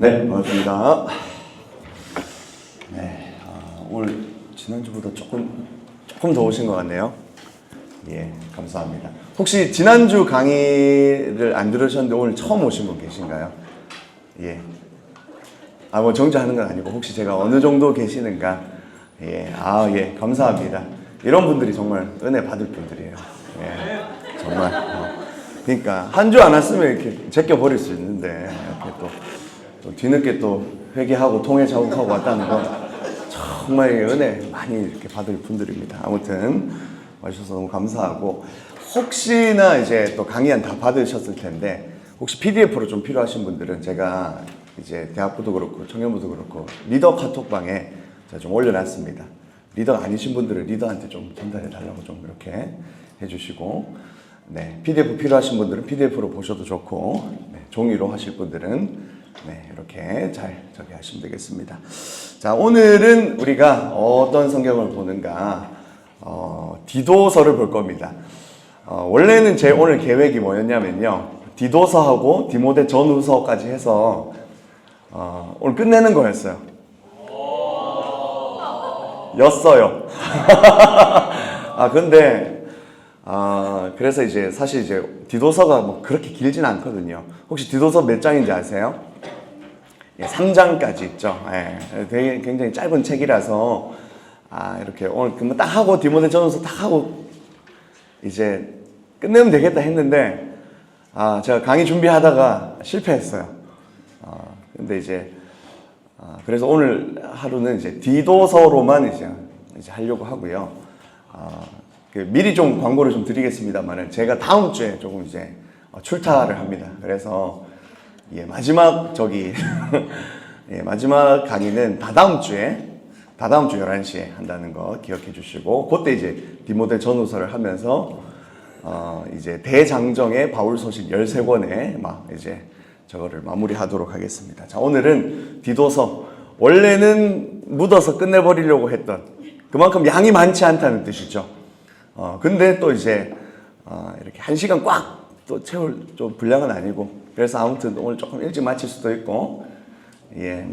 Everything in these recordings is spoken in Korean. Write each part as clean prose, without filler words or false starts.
네, 반갑습니다. 네, 오늘 지난주보다 조금 더 오신 것 같네요. 예, 감사합니다. 혹시 지난주 강의를 안 들으셨는데 오늘 처음 오신 분 계신가요? 예. 뭐 정지하는 건 아니고 혹시 제가 어느 정도 계시는가? 예, 예, 감사합니다. 이런 분들이 정말 은혜 받을 분들이에요. 예, 정말. 그러니까 한 주 안 왔으면 이렇게 제껴버릴 수 있는데 이렇게 또 뒤늦게 또 회개하고 통회 자국하고 왔다는 건 정말 은혜 많이 이렇게 받을 분들입니다. 아무튼 와주셔서 너무 감사하고, 혹시나 이제 또 강의안 다 받으셨을 텐데 혹시 PDF로 좀 필요하신 분들은 제가 이제 대학부도 그렇고 청년부도 그렇고 리더 카톡방에 제가 좀 올려놨습니다. 리더가 아니신 분들은 리더한테 좀 전달해 달라고 좀 이렇게 해주시고, 네, PDF 필요하신 분들은 PDF로 보셔도 좋고, 네, 종이로 하실 분들은 네, 이렇게 잘 저기 하시면 되겠습니다. 자, 오늘은 우리가 어떤 성경을 보는가, 디도서를 볼 겁니다. 원래는 제 오늘 계획이 뭐였냐면요, 디도서하고 디모데 전후서까지 해서 오늘 끝내는 거였어요. 근데 그래서 이제 사실 이제 디도서가 뭐 그렇게 길진 않거든요. 혹시 디도서 몇 장인지 아세요? 예, 3장까지 있죠. 예, 되게 굉장히 짧은 책이라서 이렇게 오늘 그만 딱 하고 디모데 전후서 딱 하고 이제 끝내면 되겠다 했는데 제가 강의 준비하다가 실패했어요. 근데 이제 그래서 오늘 하루는 이제 디도서로만 이제 하려고 하고요. 미리 좀 광고를 좀 드리겠습니다만은 제가 다음 주에 조금 이제 출타를 합니다. 그래서 마지막 마지막 강의는 다다음 주 11시에 한다는 거 기억해 주시고, 그때 이제 디모데 전후서를 하면서 이제 대장정의 바울 서신 13권에 이제 저거를 마무리하도록 하겠습니다. 자, 오늘은 디도서, 원래는 묻어서 끝내버리려고 했던, 그만큼 양이 많지 않다는 뜻이죠. 근데 또 이제 이렇게 1시간 꽉 또 채울 좀 분량은 아니고, 그래서 아무튼 오늘 조금 일찍 마칠 수도 있고,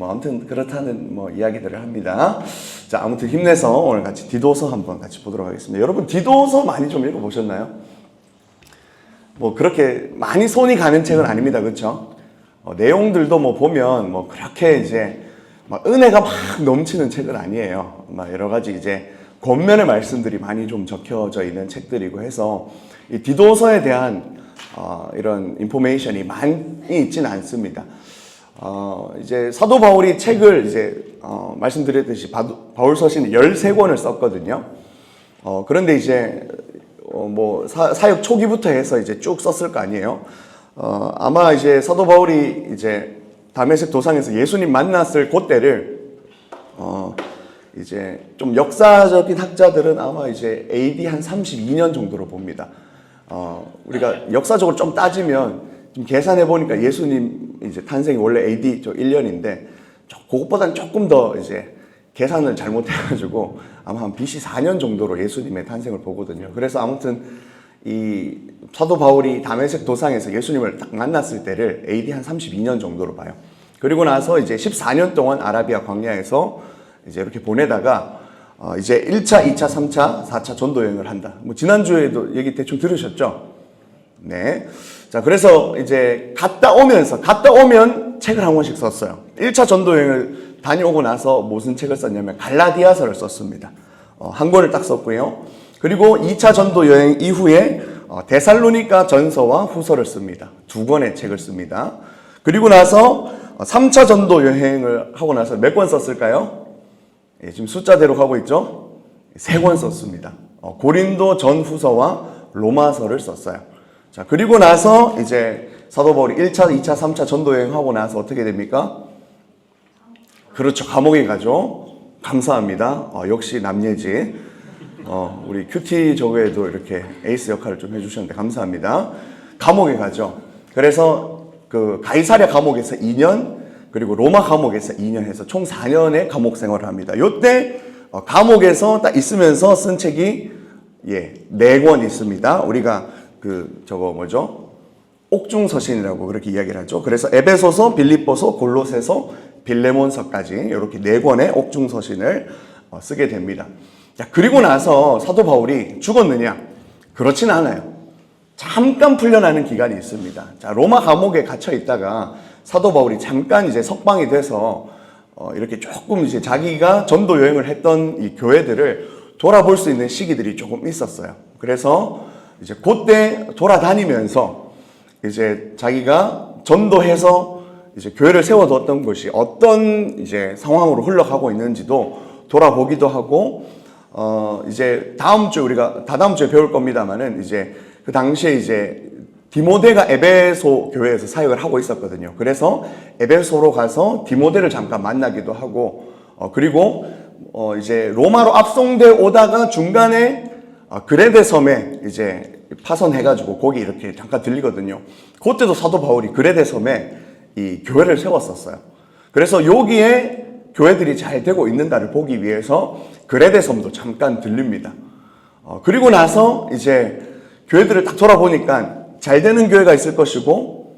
아무튼 그렇다는 이야기들을 합니다. 자, 아무튼 힘내서 오늘 같이 디도서 한번 같이 보도록 하겠습니다. 여러분, 디도서 많이 좀 읽어보셨나요? 그렇게 많이 손이 가는 책은 아닙니다. 그렇죠? 내용들도 보면 그렇게 이제 은혜가 막 넘치는 책은 아니에요. 여러 가지 이제 권면의 말씀들이 많이 좀 적혀져 있는 책들이고 해서 이 디도서에 대한 이런 인포메이션이 많이 있지는 않습니다. 이제 사도 바울이 책을 이제 말씀드렸듯이 바울 서신 13권을 썼거든요. 그런데 이제 사역 초기부터 해서 이제 쭉 썼을 거 아니에요. 아마 이제 사도 바울이 이제 다메섹 도상에서 예수님 만났을 그때를 이제 좀 역사적인 학자들은 아마 이제 AD 한 32년 정도로 봅니다. 우리가 역사적으로 좀 따지면 좀 계산해 보니까 예수님 이제 탄생이 원래 AD 1년인데 그것보다는 조금 더 이제 계산을 잘못해가지고 아마 한 BC 4년 정도로 예수님의 탄생을 보거든요. 그래서 아무튼 이 사도 바울이 다메섹 도상에서 예수님을 딱 만났을 때를 AD 한 32년 정도로 봐요. 그리고 나서 이제 14년 동안 아라비아 광야에서 이제 이렇게 보내다가 이제 1차, 2차, 3차, 4차 전도 여행을 한다. 지난주에도 얘기 대충 들으셨죠? 네. 자, 그래서 이제 갔다 오면 책을 한 권씩 썼어요. 1차 전도 여행을 다녀오고 나서 무슨 책을 썼냐면 갈라디아서를 썼습니다. 한 권을 딱 썼고요. 그리고 2차 전도 여행 이후에 데살로니가 전서와 후서를 씁니다. 2권의 책을 씁니다. 그리고 나서 3차 전도 여행을 하고 나서 몇 권 썼을까요? 지금 숫자대로 가고 있죠? 3권 썼습니다. 고린도 전후서와 로마서를 썼어요. 자, 그리고 나서 이제 사도 바울이 1차, 2차, 3차 전도 여행하고 나서 어떻게 됩니까? 그렇죠. 감옥에 가죠. 감사합니다. 역시 남예지. 우리 큐티 저거에도 이렇게 에이스 역할을 좀 해주셨는데 감사합니다. 감옥에 가죠. 그래서 그 가이사랴 감옥에서 2년, 그리고 로마 감옥에서 2년 해서 총 4년의 감옥 생활을 합니다. 요때 감옥에서 딱 있으면서 쓴 책이 4권 있습니다. 우리가 저거 뭐죠? 옥중서신이라고 그렇게 이야기를 하죠. 그래서 에베소서, 빌립보서, 골로새서, 빌레몬서까지 이렇게 4권의 옥중서신을 쓰게 됩니다. 자, 그리고 나서 사도 바울이 죽었느냐? 그렇진 않아요. 잠깐 풀려나는 기간이 있습니다. 자, 로마 감옥에 갇혀 있다가 사도 바울이 잠깐 이제 석방이 돼서 이렇게 조금 이제 자기가 전도 여행을 했던 이 교회들을 돌아볼 수 있는 시기들이 조금 있었어요. 그래서 이제 그때 돌아다니면서 이제 자기가 전도해서 이제 교회를 세워뒀던 것이 어떤 이제 상황으로 흘러가고 있는지도 돌아보기도 하고, 이제 다음 주에 배울 겁니다만은 이제 그 당시에 이제 디모데가 에베소 교회에서 사역을 하고 있었거든요. 그래서 에베소로 가서 디모데를 잠깐 만나기도 하고, 그리고 이제 로마로 압송돼 오다가 중간에 그레데 섬에 이제 파선해가지고 거기 이렇게 잠깐 들리거든요. 그때도 사도 바울이 그레데 섬에 이 교회를 세웠었어요. 그래서 여기에 교회들이 잘 되고 있는가를 보기 위해서 그레데 섬도 잠깐 들립니다. 그리고 나서 이제 교회들을 딱 돌아보니까 잘 되는 교회가 있을 것이고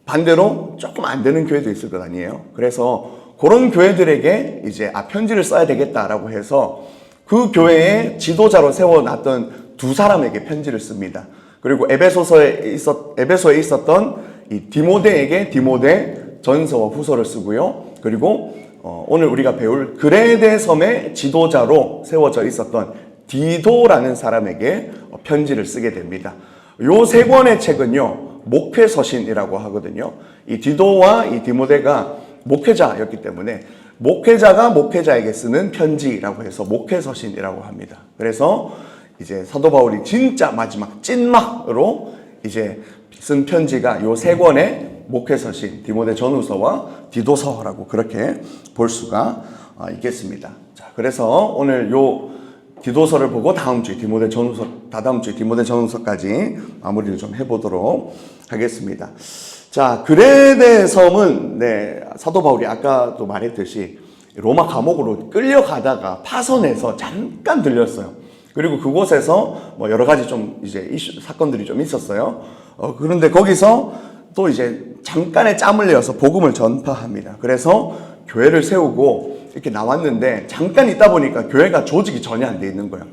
반대로 조금 안 되는 교회도 있을 것 아니에요. 그래서 그런 교회들에게 이제 편지를 써야 되겠다라고 해서 그 교회의 지도자로 세워놨던 2사람에게 편지를 씁니다. 그리고 에베소에 있었던 이 디모데에게 디모데 전서와 후서를 쓰고요. 그리고 오늘 우리가 배울 그레데 섬의 지도자로 세워져 있었던 디도라는 사람에게 편지를 쓰게 됩니다. 요 3권의 책은요, 목회서신이라고 하거든요. 이 디도와 이 디모데가 목회자였기 때문에 목회자가 목회자에게 쓰는 편지라고 해서 목회서신이라고 합니다. 그래서 이제 사도 바울이 진짜 마지막 찐막으로 이제 쓴 편지가 요 3권의 목회서신, 디모데 전후서와 디도서라고 그렇게 볼 수가 있겠습니다. 자, 그래서 오늘 요 디도서를 보고 다다음 주에 디모데 전후서까지 마무리를 좀 해보도록 하겠습니다. 자, 그레데 섬은 사도 바울이 아까도 말했듯이 로마 감옥으로 끌려가다가 파선해서 잠깐 들렸어요. 그리고 그곳에서 뭐 여러 가지 좀 이제 사건들이 좀 있었어요. 그런데 거기서 또 이제 잠깐의 짬을 내어서 복음을 전파합니다. 그래서 교회를 세우고 이렇게 나왔는데 잠깐 있다 보니까 교회가 조직이 전혀 안 돼 있는 거예요.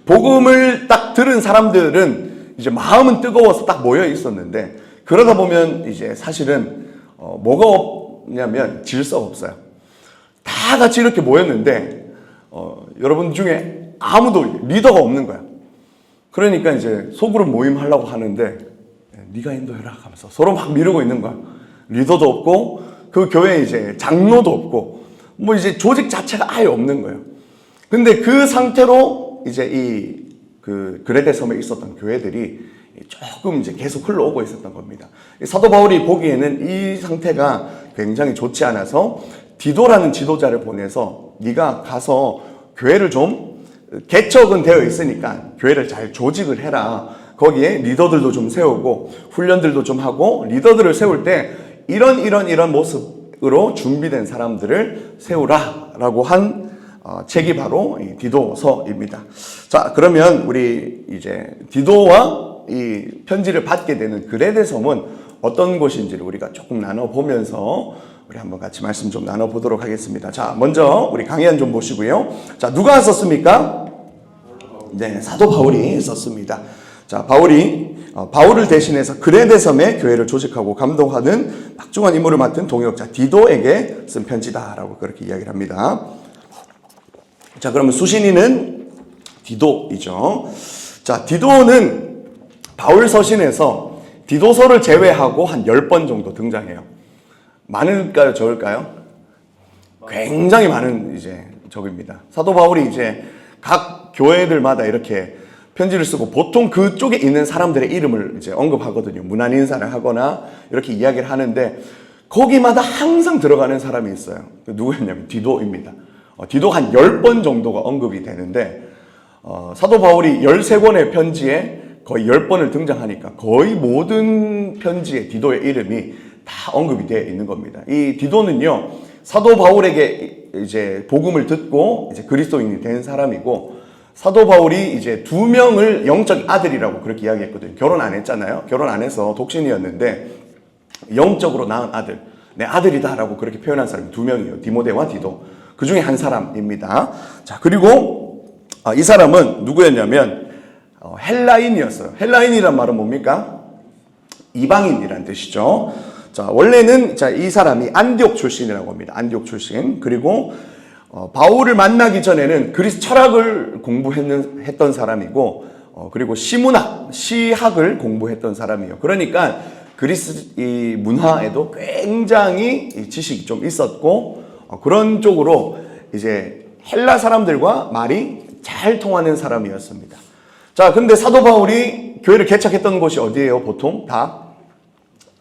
복음을 딱 들은 사람들은 이제 마음은 뜨거워서 딱 모여 있었는데 그러다 보면 이제 사실은 뭐가 없냐면 질서가 없어요. 다 같이 이렇게 모였는데 여러분 중에 아무도 리더가 없는 거야. 그러니까 이제 소그룹 모임 하려고 하는데 네가 인도해라 하면서 서로 막 미루고 있는 거야. 리더도 없고 그 교회에 이제 장로도 없고 뭐 이제 조직 자체가 아예 없는 거예요. 근데 그 상태로 이제 그레데 섬에 있었던 교회들이 조금 이제 계속 흘러오고 있었던 겁니다. 사도 바울이 보기에는 이 상태가 굉장히 좋지 않아서 디도라는 지도자를 보내서 네가 가서 교회를 좀 개척은 되어 있으니까 교회를 잘 조직을 해라. 거기에 리더들도 좀 세우고 훈련들도 좀 하고 리더들을 세울 때 이런 모습으로 준비된 사람들을 세우라라고 한 책이 바로 이 디도서입니다. 자, 그러면 우리 이제 디도와 이 편지를 받게 되는 그레데 섬은 어떤 곳인지를 우리가 조금 나눠보면서 우리 한번 같이 말씀 좀 나눠보도록 하겠습니다. 자, 먼저 우리 강의안 좀 보시고요. 자, 누가 썼습니까? 네, 사도 바울이 썼습니다. 자, 바울을 대신해서 그레데 섬의 교회를 조직하고 감독하는 막중한 임무를 맡은 동역자 디도에게 쓴 편지다라고 그렇게 이야기를 합니다. 자, 그러면 수신인은 디도이죠. 자, 디도는 바울 서신에서 디도서를 제외하고 한 10번 정도 등장해요. 많을까요, 적을까요? 굉장히 많은 이제 적입니다. 사도 바울이 이제 각 교회들마다 이렇게 편지를 쓰고 보통 그쪽에 있는 사람들의 이름을 이제 언급하거든요. 문안 인사를 하거나 이렇게 이야기를 하는데 거기마다 항상 들어가는 사람이 있어요. 누구였냐면 디도입니다. 디도 한 10번 정도가 언급이 되는데 사도 바울이 13권의 편지에 거의 10번을 등장하니까 거의 모든 편지에 디도의 이름이 다 언급이 되어 있는 겁니다. 이 디도는요, 사도 바울에게 이제 복음을 듣고 이제 그리스도인이 된 사람이고, 사도 바울이 이제 2명을 영적 아들이라고 그렇게 이야기했거든요. 결혼 안 했잖아요. 결혼 안 해서 독신이었는데 영적으로 낳은 아들, 내 아들이다라고 그렇게 표현한 사람이 2명이에요. 디모데와 디도. 그 중에 한 사람입니다. 자, 그리고 이 사람은 누구였냐면 헬라인이었어요. 헬라인이란 말은 뭡니까? 이방인이란 뜻이죠. 자, 원래는 이 사람이 안디옥 출신이라고 합니다. 안디옥 출신. 그리고 바울을 만나기 전에는 그리스 철학을 공부했던 사람이고, 그리고 시문학, 시학을 공부했던 사람이에요. 그러니까 그리스 이 문화에도 굉장히 지식이 좀 있었고, 그런 쪽으로 이제 헬라 사람들과 말이 잘 통하는 사람이었습니다. 자, 근데 사도 바울이 교회를 개척했던 곳이 어디예요? 보통 다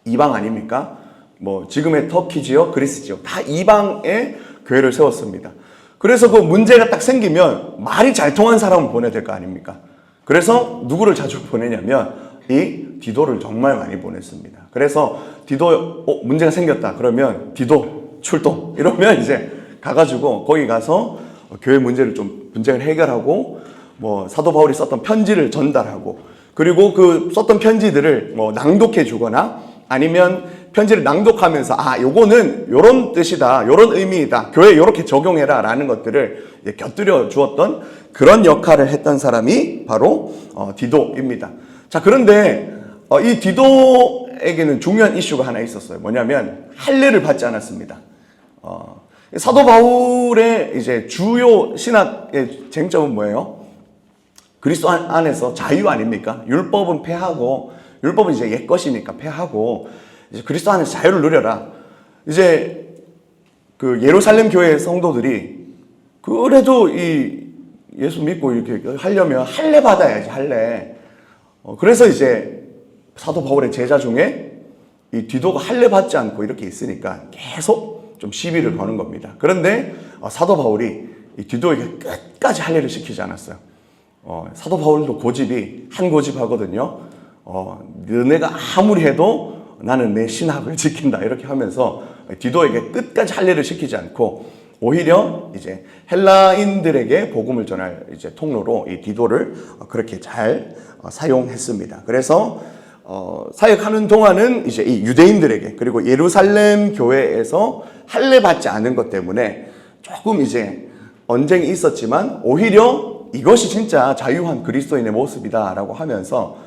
이방 아닙니까? 뭐 지금의 터키 지역, 그리스 지역 다 이방에 교회를 세웠습니다. 그래서 그 문제가 딱 생기면 말이 잘 통한 사람을 보내야 될 거 아닙니까? 그래서 누구를 자주 보내냐면 이 디도를 정말 많이 보냈습니다. 그래서 디도 문제가 생겼다 그러면 디도 출동 이러면 이제 가가지고 거기 가서 교회 문제를 좀 분쟁을 해결하고 뭐 사도 바울이 썼던 편지를 전달하고 그리고 그 썼던 편지들을 뭐 낭독해 주거나 아니면 편지를 낭독하면서 요거는 요런 뜻이다, 요런 의미이다, 교회에 요렇게 적용해라 라는 것들을 곁들여 주었던 그런 역할을 했던 사람이 바로 디도입니다. 자, 그런데 이 디도에게는 중요한 이슈가 하나 있었어요. 뭐냐면 할례를 받지 않았습니다. 사도 바울의 이제 주요 신학의 쟁점은 뭐예요? 그리스도 안에서 자유 아닙니까? 율법은 폐하고 율법은 이제 옛 것이니까 폐하고 이제 그리스도 안에서 자유를 누려라. 이제 그 예루살렘 교회 성도들이 그래도 이 예수 믿고 이렇게 하려면 할례 받아야지 할례. 그래서 이제 사도 바울의 제자 중에 이 디도가 할례 받지 않고 이렇게 있으니까 계속 좀 시비를 거는 겁니다. 그런데 사도 바울이 이 디도에게 끝까지 할례를 시키지 않았어요. 사도 바울도 고집이 한 고집하거든요. 너네가 아무리 해도 나는 내 신학을 지킨다 이렇게 하면서 디도에게 끝까지 할례를 시키지 않고 오히려 이제 헬라인들에게 복음을 전할 이제 통로로 이 디도를 그렇게 잘 사용했습니다. 그래서 사역하는 동안은 이제 이 유대인들에게 그리고 예루살렘 교회에서 할례 받지 않은 것 때문에 조금 이제 언쟁이 있었지만 오히려 이것이 진짜 자유한 그리스도인의 모습이다라고 하면서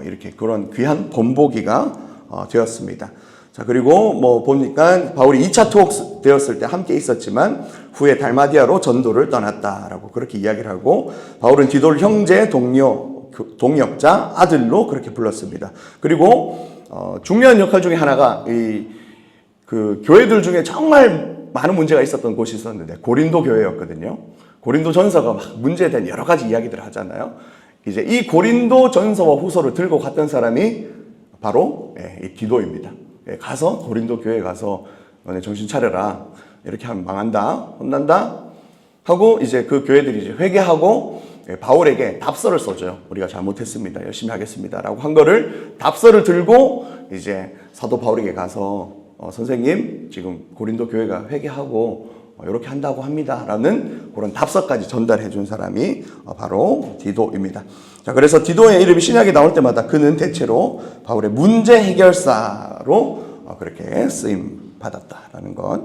이렇게 그런 귀한 본보기가 되었습니다. 자, 그리고 뭐 보니까 바울이 2차 투옥 되었을 때 함께 있었지만 후에 달마디아로 전도를 떠났다라고 그렇게 이야기를 하고 바울은 디도를 형제, 동역자, 아들로 그렇게 불렀습니다. 그리고 중요한 역할 중에 하나가 그 교회들 중에 정말 많은 문제가 있었던 곳이 있었는데 고린도 교회였거든요. 고린도 전서가 막 문제에 대한 여러 가지 이야기들을 하잖아요. 이제 이 고린도 전서와 후서를 들고 갔던 사람이 바로 이 디도입니다. 가서 고린도 교회에 가서 너네 정신 차려라. 이렇게 하면 망한다. 혼난다. 하고 이제 그 교회들이 이제 회개하고 바울에게 답서를 써줘요. 우리가 잘못했습니다. 열심히 하겠습니다. 라고 한 거를 답서를 들고 이제 사도 바울에게 가서 선생님 지금 고린도 교회가 회개하고 이렇게 한다고 합니다. 라는 그런 답서까지 전달해 준 사람이 바로 디도입니다. 자, 그래서 디도의 이름이 신약에 나올 때마다 그는 대체로 바울의 문제 해결사로 그렇게 쓰임 받았다라는 것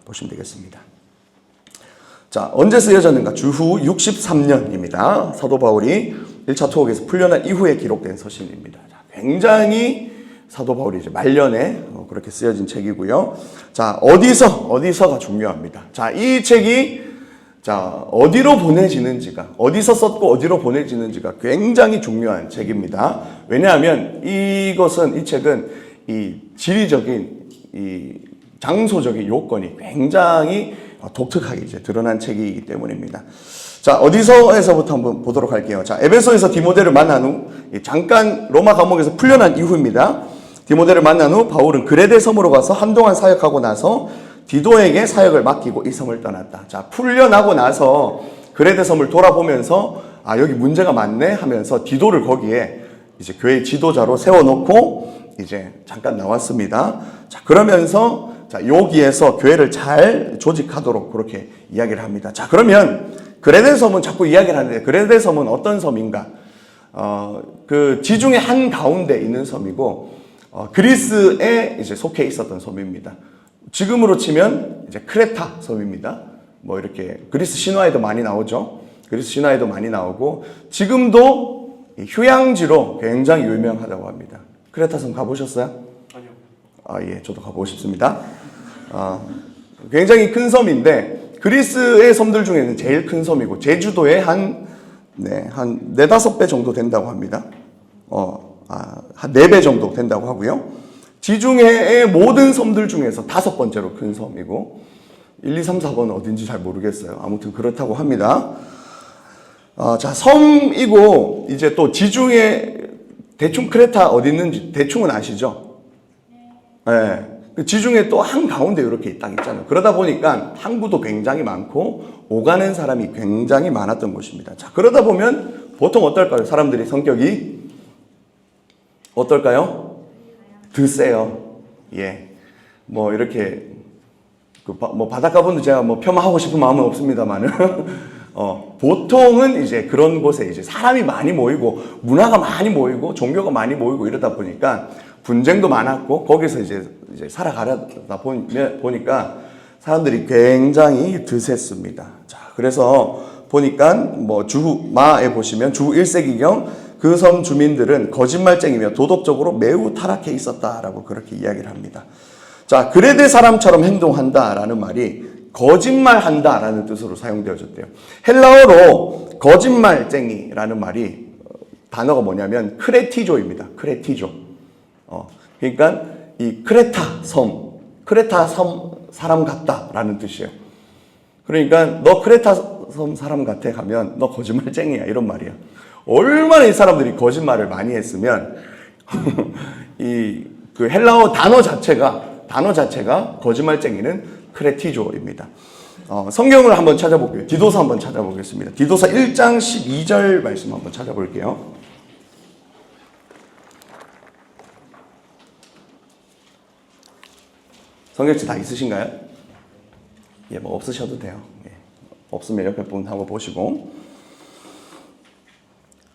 보시면 되겠습니다. 자, 언제 쓰여졌는가? 주후 63년입니다. 사도 바울이 1차 투옥에서 풀려난 이후에 기록된 서신입니다. 자, 굉장히 사도 바울이 이제 말년에 그렇게 쓰여진 책이고요. 자, 어디서가 중요합니다. 자, 이 책이 어디로 보내지는지가, 어디서 썼고 어디로 보내지는지가 굉장히 중요한 책입니다. 왜냐하면 이 책은 이 지리적인, 이 장소적인 요건이 굉장히 독특하게 이제 드러난 책이기 때문입니다. 자, 어디서에서부터 한번 보도록 할게요. 자, 에베소에서 디모데를 만난 후, 잠깐 로마 감옥에서 풀려난 이후입니다. 디모데를 만난 후 바울은 그레데 섬으로 가서 한동안 사역하고 나서 디도에게 사역을 맡기고 이 섬을 떠났다. 자, 풀려나고 나서 그레데 섬을 돌아보면서 여기 문제가 많네 하면서 디도를 거기에 이제 교회 지도자로 세워놓고 이제 잠깐 나왔습니다. 자, 그러면서 여기에서 교회를 잘 조직하도록 그렇게 이야기를 합니다. 자, 그러면 그레데 섬은 자꾸 이야기를 하는데, 그레데 섬은 어떤 섬인가? 그 지중해 한 가운데 있는 섬이고, 그리스에 이제 속해 있었던 섬입니다. 지금으로 치면 이제 크레타 섬입니다. 뭐 이렇게 그리스 신화에도 많이 나오죠. 그리스 신화에도 많이 나오고, 지금도 휴양지로 굉장히 유명하다고 합니다. 크레타 섬 가보셨어요? 아니요. 예, 저도 가보고 싶습니다. 굉장히 큰 섬인데, 그리스의 섬들 중에는 제일 큰 섬이고, 제주도의 한 4-5배 정도 된다고 합니다. 한 4배 정도 된다고 하고요. 지중해의 모든 섬들 중에서 5번째로 큰 섬이고, 1, 2, 3, 4번은 어딘지 잘 모르겠어요. 아무튼 그렇다고 합니다. 자, 섬이고, 이제 또 지중해, 대충 크레타 어디 있는지 대충은 아시죠? 네. 지중해 또 한가운데 이렇게 딱 있잖아요. 그러다 보니까 항구도 굉장히 많고 오가는 사람이 굉장히 많았던 곳입니다. 자, 그러다 보면 보통 어떨까요? 사람들이 성격이 어떨까요? 드세요. 예. 뭐 이렇게 뭐 바닷가 분도 제가 뭐 폄하하고 싶은 마음은 없습니다만은 보통은 이제 그런 곳에 이제 사람이 많이 모이고 문화가 많이 모이고 종교가 많이 모이고 이러다 보니까 분쟁도 많았고, 거기서 이제 살아가다 보니까 사람들이 굉장히 드셌습니다. 자, 그래서 보니까 뭐 주마에 보시면 주 1세기경 그 섬 주민들은 거짓말쟁이며 도덕적으로 매우 타락해 있었다라고 그렇게 이야기를 합니다. 자, 그레데 사람처럼 행동한다라는 말이 거짓말한다라는 뜻으로 사용되어졌대요. 헬라어로 거짓말쟁이라는 말이 단어가 뭐냐면 크레티조입니다. 크레티조. 그러니까 이 크레타 섬 사람 같다라는 뜻이에요. 그러니까 너 크레타 섬 사람 같아 가면 너 거짓말쟁이야 이런 말이야. 얼마나 이 사람들이 거짓말을 많이 했으면 그 헬라어 단어 자체가 거짓말쟁이는 크레티조입니다. 성경을 한번 찾아볼게요. 디도서 한번 찾아보겠습니다. 디도서 1장 12절 말씀 한번 찾아볼게요. 성경책 다 있으신가요? 예, 뭐 없으셔도 돼요. 예. 없으면 옆에 분 한번 보시고.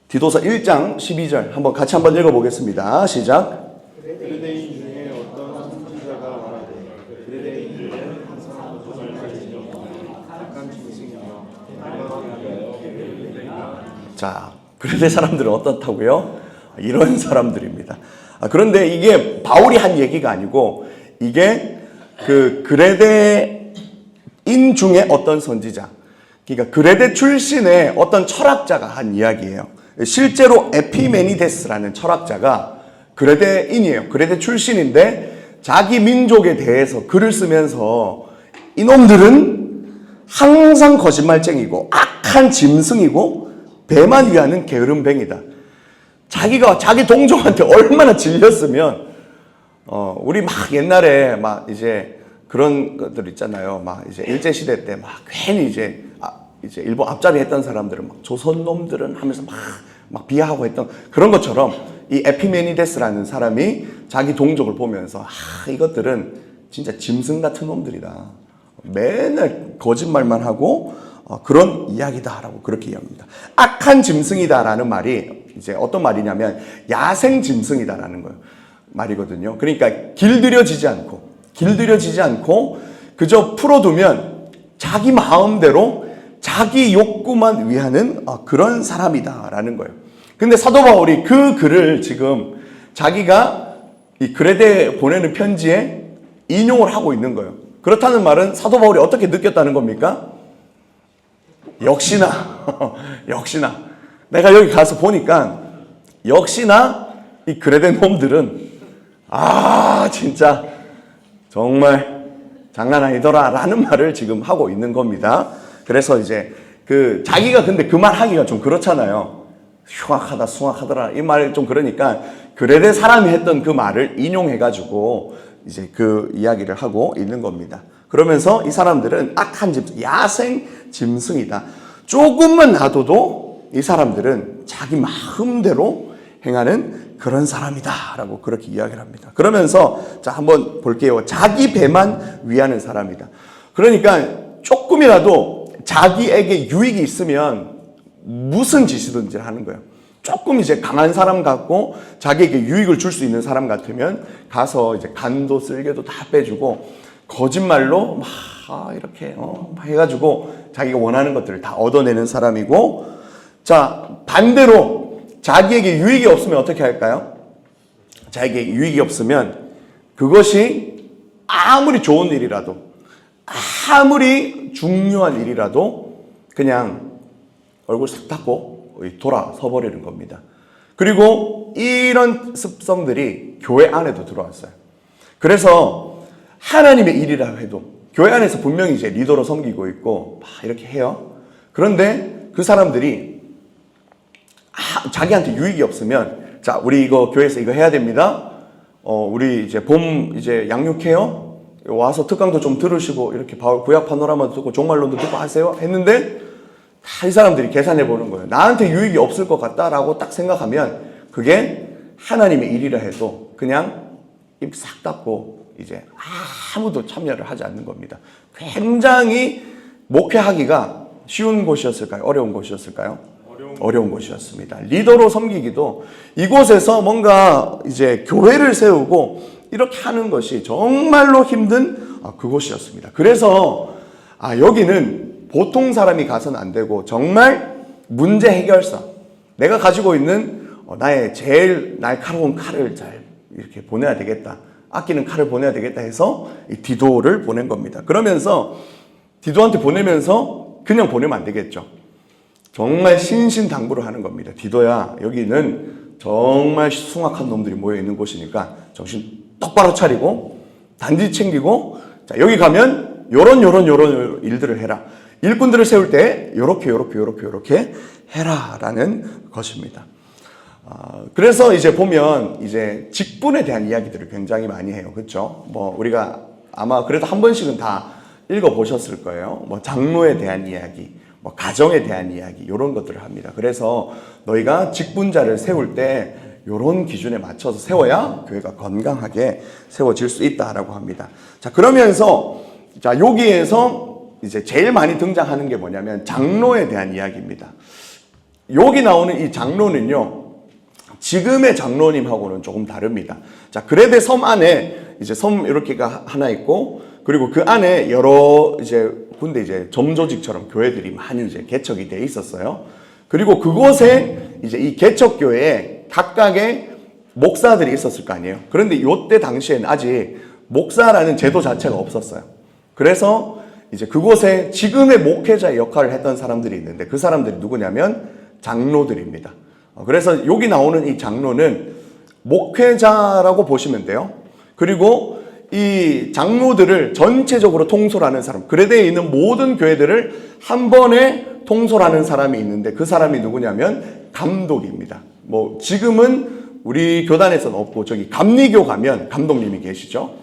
디도서 1장 12절 같이 읽어보겠습니다. 시작. 그레데인 중에 어떤 선지자가 말하되 그레데인들은 항상 거짓말을 지며 악한 짐승이며 자, 그레데 사람들은 어떻다고요? 이런 사람들입니다. 그런데 이게 바울이 한 얘기가 아니고 이게 그 그레데인 중에 어떤 선지자, 그러니까 그레데 출신의 어떤 철학자가 한 이야기예요. 실제로 에피메니데스라는 철학자가 그레데인이에요. 그레데 출신인데 자기 민족에 대해서 글을 쓰면서 이놈들은 항상 거짓말쟁이고 악한 짐승이고 배만 위하는 게으름뱅이다. 자기가 자기 동족한테 얼마나 질렸으면 우리 막 옛날에 막 이제 그런 것들 있잖아요. 막 이제 일제시대 때 막 괜히 이제 일본 앞자리 했던 사람들은 막 조선 놈들은 하면서 막 비하하고 했던 그런 것처럼 이 에피메니데스라는 사람이 자기 동족을 보면서 이것들은 진짜 짐승 같은 놈들이다. 맨날 거짓말만 하고 그런 이야기다라고 그렇게 이야기합니다. 악한 짐승이다라는 말이 이제 어떤 말이냐면 야생 짐승이다라는 거예요. 말이거든요. 그러니까 길들여지지 않고 그저 풀어두면 자기 마음대로 자기 욕구만 위하는 그런 사람이다라는 거예요. 근데 사도 바울이 그 글을 지금 자기가 이 그레데 보내는 편지에 인용을 하고 있는 거예요. 그렇다는 말은 사도 바울이 어떻게 느꼈다는 겁니까? 역시나 내가 여기 가서 보니까 역시나 이 그레데 놈들은 진짜 정말 장난 아니더라 라는 말을 지금 하고 있는 겁니다. 그래서 이제 자기가 근데 그 말 하기가 좀 그렇잖아요. 흉악하더라 이 말 좀 그러니까 그레데 사람이 했던 그 말을 인용해가지고 이제 그 이야기를 하고 있는 겁니다. 그러면서 이 사람들은 악한 짐승, 야생 짐승이다. 조금만 놔둬도 이 사람들은 자기 마음대로 행하는 그런 사람이다라고 그렇게 이야기를 합니다. 그러면서 자 한번 볼게요. 자기 배만 위하는 사람이다. 그러니까 조금이라도 자기에게 유익이 있으면 무슨 짓이든지 하는 거예요. 조금 이제 강한 사람 같고 자기에게 유익을 줄 수 있는 사람 같으면 가서 이제 간도 쓸개도 다 빼주고 거짓말로 막 이렇게 해가지고 자기가 원하는 것들을 다 얻어내는 사람이고, 자 반대로 자기에게 유익이 없으면 어떻게 할까요? 자기에게 유익이 없으면 그것이 아무리 좋은 일이라도 아무리 중요한 일이라도 그냥 얼굴 싹 닫고 돌아서 버리는 겁니다. 그리고 이런 습성들이 교회 안에도 들어왔어요. 그래서 하나님의 일이라 해도 교회 안에서 분명히 이제 리더로 섬기고 있고 막 이렇게 해요. 그런데 그 사람들이 자기한테 유익이 없으면, 자 우리 이거 교회에서 이거 해야 됩니다. 우리 이제 봄 이제 양육해요. 와서 특강도 좀 들으시고 이렇게 구약 파노라마도 듣고 종말론도 듣고 하세요 했는데, 다 이 사람들이 계산해 보는 거예요. 나한테 유익이 없을 것 같다라고 딱 생각하면 그게 하나님의 일이라 해도 그냥 입 싹 닫고 이제 아무도 참여를 하지 않는 겁니다. 굉장히 목회하기가 쉬운 곳이었을까요? 어려운 곳이었을까요? 어려운 곳이었습니다. 리더로 섬기기도 이곳에서 뭔가 이제 교회를 세우고 이렇게 하는 것이 정말로 힘든 그곳이었습니다. 그래서 여기는 보통 사람이 가서는 안 되고 정말 문제 해결사, 내가 가지고 있는 나의 제일 날카로운 칼을 잘 이렇게 보내야 되겠다, 아끼는 칼을 보내야 되겠다 해서 이 디도를 보낸 겁니다. 그러면서 디도한테 보내면서 그냥 보내면 안 되겠죠. 정말 신신당부를 하는 겁니다. 디도야, 여기는 정말 숭악한 놈들이 모여있는 곳이니까 정신 똑바로 차리고 단지 챙기고, 자 여기 가면 요런 일들을 해라. 일꾼들을 세울 때 요렇게 해라 라는 것입니다. 그래서 이제 보면 이제 직분에 대한 이야기들을 굉장히 많이 해요. 그렇죠? 뭐 우리가 아마 그래도 한 번씩은 다 읽어보셨을 거예요. 뭐 장로에 대한 이야기, 뭐 가정에 대한 이야기, 이런 것들을 합니다. 그래서 너희가 직분자를 세울 때 이런 기준에 맞춰서 세워야 교회가 건강하게 세워질 수 있다라고 합니다. 자, 그러면서 자 여기에서 이제 제일 많이 등장하는 게 뭐냐면 장로에 대한 이야기입니다. 여기 나오는 이 장로는요, 지금의 장로님하고는 조금 다릅니다. 자, 그레데 섬 안에 이제 섬 이렇게가 하나 있고, 그리고 그 안에 여러 이제 군데 이제 점조직처럼 교회들이 많이 이제 개척이 돼 있었어요. 그리고 그곳에 이제 이 개척교회에 각각의 목사들이 있었을 거 아니에요. 그런데 이때 당시에는 아직 목사라는 제도 자체가 없었어요. 그래서 이제 그곳에 지금의 목회자의 역할을 했던 사람들이 있는데 그 사람들이 누구냐면 장로들입니다. 그래서 여기 나오는 이 장로는 목회자라고 보시면 돼요. 그리고 이 장로들을 전체적으로 통솔하는 사람, 그레데에 있는 모든 교회들을 한 번에 통솔하는 사람이 있는데 그 사람이 누구냐면 감독입니다. 뭐 지금은 우리 교단에서는 없고 저기 감리교 가면 감독님이 계시죠.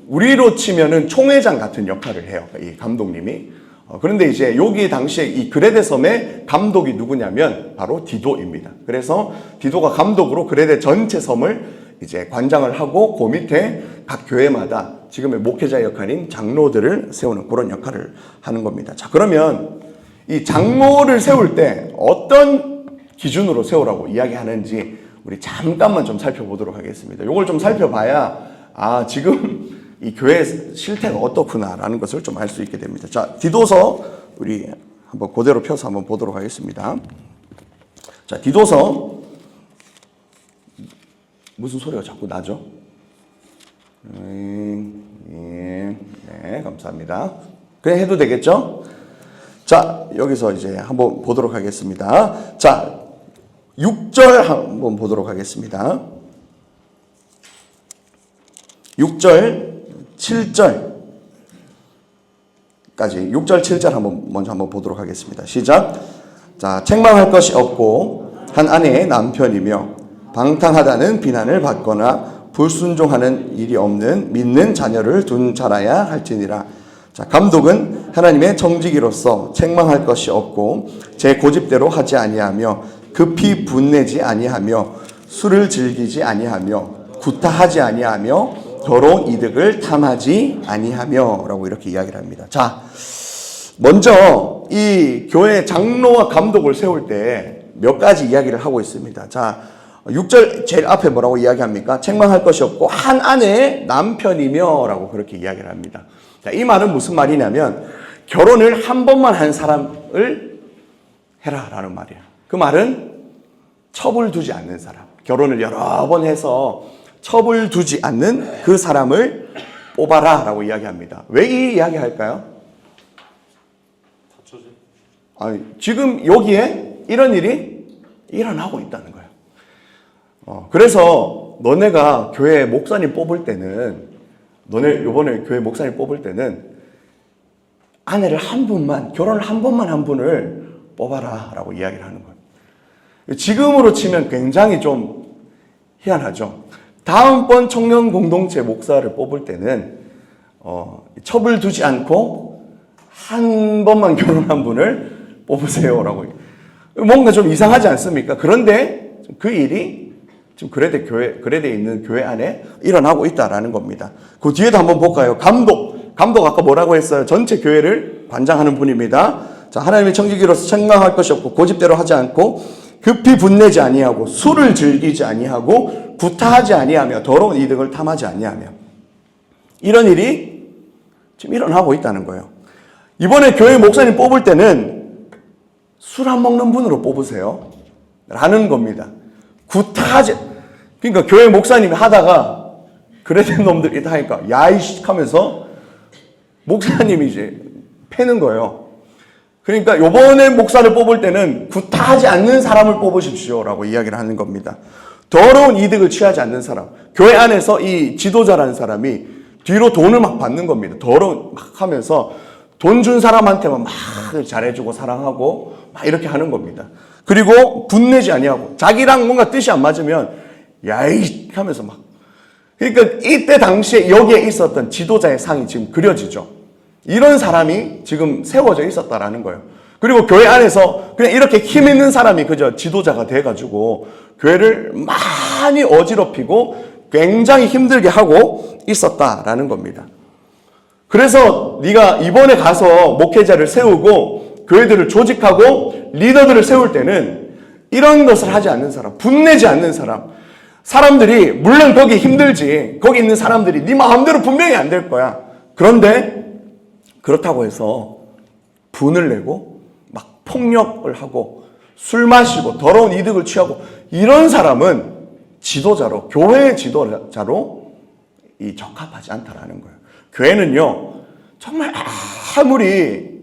우리로 치면은 총회장 같은 역할을 해요, 이 감독님이. 그런데 이제 여기 당시에 이 그레데 섬의 감독이 누구냐면 바로 디도입니다. 그래서 디도가 감독으로 그레데 전체 섬을 이제 관장을 하고 그 밑에 각 교회마다 지금의 목회자 역할인 장로들을 세우는 그런 역할을 하는 겁니다. 자, 그러면 이 장로를 세울 때 어떤 기준으로 세우라고 이야기하는지 우리 잠깐만 좀 살펴보도록 하겠습니다. 이걸 좀 살펴봐야 지금 이 교회의 실태가 어떻구나라는 것을 좀 알 수 있게 됩니다. 자, 디도서 우리 한번 그대로 펴서 한번 보도록 하겠습니다. 자, 디도서 무슨 소리가 자꾸 나죠? 네, 감사합니다. 그냥 해도 되겠죠? 자, 여기서 이제 한번 보도록 하겠습니다. 자, 6절 한번 보도록 하겠습니다. 6절, 7절까지 6절, 7절 먼저 한번 보도록 하겠습니다. 시작. 자, 책망할 것이 없고 한 아내의 남편이며 방탕하다는 비난을 받거나 불순종하는 일이 없는 믿는 자녀를 둔 자라야 할지니라. 자, 감독은 하나님의 청지기로서 책망할 것이 없고 제 고집대로 하지 아니하며 급히 분내지 아니하며 술을 즐기지 아니하며 구타하지 아니하며 더러운 이득을 탐하지 아니하며 라고 이렇게 이야기를 합니다. 자, 먼저 이 교회 장로와 감독을 세울 때 몇 가지 이야기를 하고 있습니다. 자, 6절 제일 앞에 뭐라고 이야기합니까? 책망할 것이 없고 한 아내의 남편이며 라고 그렇게 이야기를 합니다. 자, 이 말은 무슨 말이냐면 결혼을 한 번만 한 사람을 해라 라는 말이에요. 그 말은 첩을 두지 않는 사람, 결혼을 여러 번 해서 첩을 두지 않는 그 사람을 뽑아라 라고 이야기합니다. 왜 이 이야기 할까요? 아니, 지금 여기에 이런 일이 일어나고 있다는 거예요. 그래서 너네가 교회 목사님 뽑을 때는, 너네 요번에 교회 목사님 뽑을 때는 아내를 한 분만, 결혼을 한 번만 한 분을 뽑아라 라고 이야기를 하는 거예요. 지금으로 치면 굉장히 좀 희한하죠. 다음번 청년 공동체 목사를 뽑을 때는 첩을 두지 않고 한 번만 결혼한 분을 뽑으세요 라고. 뭔가 좀 이상하지 않습니까? 그런데 그 일이 지금 그레데에 있는 교회 안에 일어나고 있다라는 겁니다. 그 뒤에도 한번 볼까요? 감독 아까 뭐라고 했어요? 전체 교회를 관장하는 분입니다. 자, 하나님의 청지기로서 책망할 것이 없고 고집대로 하지 않고 급히 분내지 아니하고 술을 즐기지 아니하고 구타하지 아니하며 더러운 이득을 탐하지 아니하며, 이런 일이 지금 일어나고 있다는 거예요. 이번에 교회 목사님 뽑을 때는 술 안 먹는 분으로 뽑으세요 라는 겁니다. 구타하지, 그러니까 교회 목사님이 하다가 그레덴 놈들이 다 하니까 야이씨 하면서 목사님이 이제 패는 거예요. 그러니까 요번에 목사를 뽑을 때는 구타하지 않는 사람을 뽑으십시오 라고 이야기를 하는 겁니다. 더러운 이득을 취하지 않는 사람, 교회 안에서 이 지도자라는 사람이 뒤로 돈을 막 받는 겁니다. 더러운 막 하면서 돈 준 사람한테만 막 잘해주고 사랑하고 막 이렇게 하는 겁니다. 그리고 분내지 아니하고 자기랑 뭔가 뜻이 안 맞으면 야이 하면서 막, 그러니까 이때 당시에 여기에 있었던 지도자의 상이 지금 그려지죠. 이런 사람이 지금 세워져 있었다라는 거예요. 그리고 교회 안에서 그냥 이렇게 힘 있는 사람이 그저 지도자가 돼가지고 교회를 많이 어지럽히고 굉장히 힘들게 하고 있었다라는 겁니다. 그래서 네가 이번에 가서 목회자를 세우고 교회들을 조직하고 리더들을 세울 때는 이런 것을 하지 않는 사람, 분내지 않는 사람, 사람들이 물론 거기 힘들지, 거기 있는 사람들이 네 마음대로 분명히 안 될 거야. 그런데 그렇다고 해서 분을 내고 막 폭력을 하고 술 마시고 더러운 이득을 취하고 이런 사람은 지도자로, 교회의 지도자로 적합하지 않다라는 거예요. 교회는요, 정말 아무리